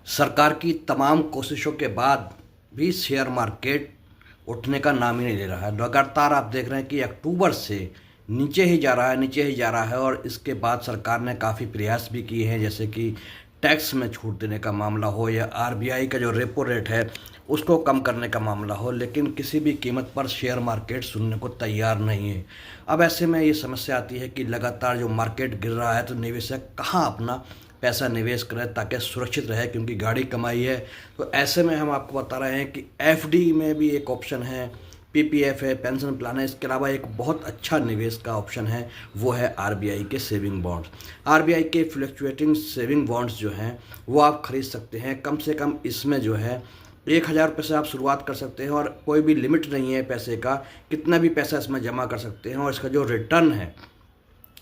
सरकार की तमाम कोशिशों के बाद भी शेयर मार्केट उठने का नाम ही नहीं ले रहा है। लगातार आप देख रहे हैं कि अक्टूबर से नीचे ही जा रहा है, नीचे ही जा रहा है। और इसके बाद सरकार ने काफ़ी प्रयास भी किए हैं, जैसे कि टैक्स में छूट देने का मामला हो या आरबीआई का जो रेपो रेट है उसको कम करने का मामला हो, लेकिन किसी भी कीमत पर शेयर मार्केट सुनने को तैयार नहीं है। अब ऐसे में ये समस्या आती है कि लगातार जो मार्केट गिर रहा है तो निवेशक कहाँ अपना पैसा निवेश करें ताकि सुरक्षित रहे, क्योंकि गाड़ी कमाई है। तो ऐसे में हम आपको बता रहे हैं कि एफडी में भी एक ऑप्शन है, पीपीएफ है, पेंशन प्लान है। इसके अलावा एक बहुत अच्छा निवेश का ऑप्शन है, वो है आरबीआई के सेविंग बॉन्ड्स। आरबीआई के फ्लक्चुएटिंग सेविंग बॉन्ड्स जो हैं वो आप खरीद सकते हैं। कम से कम इसमें जो है 1,000 रुपये से आप शुरुआत कर सकते हैं और कोई भी लिमिट नहीं है पैसे का, कितना भी पैसा इसमें जमा कर सकते हैं। और इसका जो रिटर्न है,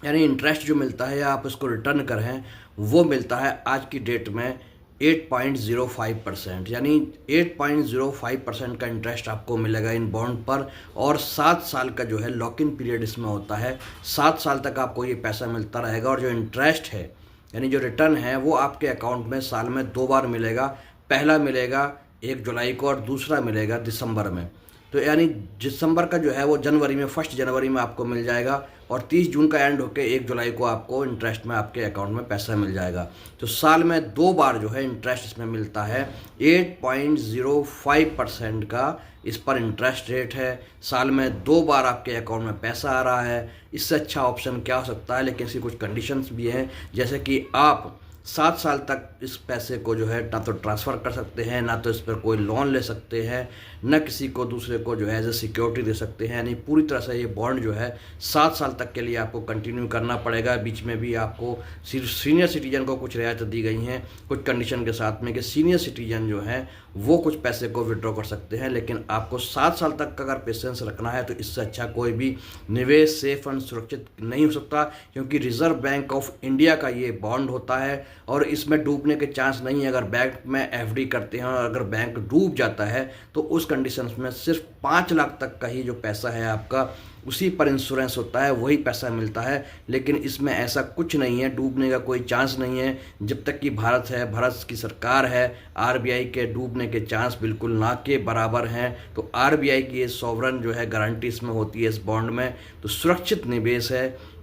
यानी इंटरेस्ट जो मिलता है या आप इसको रिटर्न करें, वो मिलता है आज की डेट में 8.05%। यानी 8.05% का इंटरेस्ट आपको मिलेगा इन बॉन्ड पर। और 7 साल का जो है लॉक इन पीरियड इसमें होता है। 7 साल तक आपको ये पैसा मिलता रहेगा। और जो इंटरेस्ट है यानी जो रिटर्न है वो आपके अकाउंट में साल में 2 बार मिलेगा। पहला मिलेगा 1 जुलाई को और दूसरा मिलेगा दिसंबर में। तो यानी दिसंबर का जो है वो जनवरी में, 1 जनवरी में आपको मिल जाएगा और 30 जून का एंड होकर 1 जुलाई को आपको इंटरेस्ट में आपके अकाउंट में पैसा मिल जाएगा। तो साल में 2 बार जो है इंटरेस्ट इसमें मिलता है। 8.05% का इस पर इंटरेस्ट रेट है। साल में 2 बार आपके अकाउंट में पैसा आ रहा है। इससे अच्छा ऑप्शन क्या हो सकता है। लेकिन इसकी कुछ कंडीशंस भी हैं, जैसे कि आप 7 साल तक इस पैसे को जो है ना तो ट्रांसफ़र कर सकते हैं, ना तो इस पर कोई लोन ले सकते हैं, न किसी को दूसरे को जो है एज ए सिक्योरिटी दे सकते हैं। यानी पूरी तरह से ये बॉन्ड जो है 7 साल तक के लिए आपको कंटिन्यू करना पड़ेगा। बीच में भी आपको सिर्फ सीनियर सिटीजन को कुछ रियायतें दी गई हैं कुछ कंडीशन के साथ में, कि सीनियर सिटीजन जो हैं वो कुछ पैसे को विड्रॉ कर सकते हैं। लेकिन आपको 7 साल तक अगर पेशेंस रखना है तो इससे अच्छा कोई भी निवेश सेफ एंड सुरक्षित नहीं हो सकता, क्योंकि रिजर्व बैंक ऑफ इंडिया का ये बॉन्ड होता है और इसमें डूबने के चांस नहीं है। अगर बैंक में एफडी करते हैं और अगर बैंक डूब जाता है तो उस कंडीशंस में सिर्फ 5 लाख तक का ही जो पैसा है आपका, उसी पर इंश्योरेंस होता है, वही पैसा मिलता है। लेकिन इसमें ऐसा कुछ नहीं है, डूबने का कोई चांस नहीं है। जब तक कि भारत है, भारत की सरकार है, आरबीआई के डूबने के चांस बिल्कुल ना के बराबर हैं। तो आरबीआई की ये सॉवरन जो है गारंटी इसमें होती है इस बॉन्ड में। तो सुरक्षित निवेश है।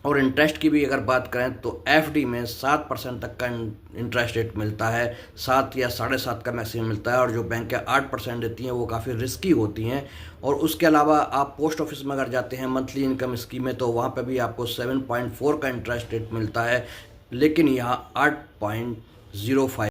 और इंटरेस्ट की भी अगर बात करें तो एफडी में 7% तक का इंटरेस्ट रेट मिलता है। 7 या 7.5 का मैक्सिमम मिलता है। और जो बैंक 8% देती हैं वो काफ़ी रिस्की होती हैं। और उसके अलावा आप पोस्ट ऑफिस में अगर जाते हैं मंथली इनकम स्कीम में, तो वहाँ पे भी आपको 7.4 का इंटरेस्ट रेट मिलता है। लेकिन यहाँ 8.05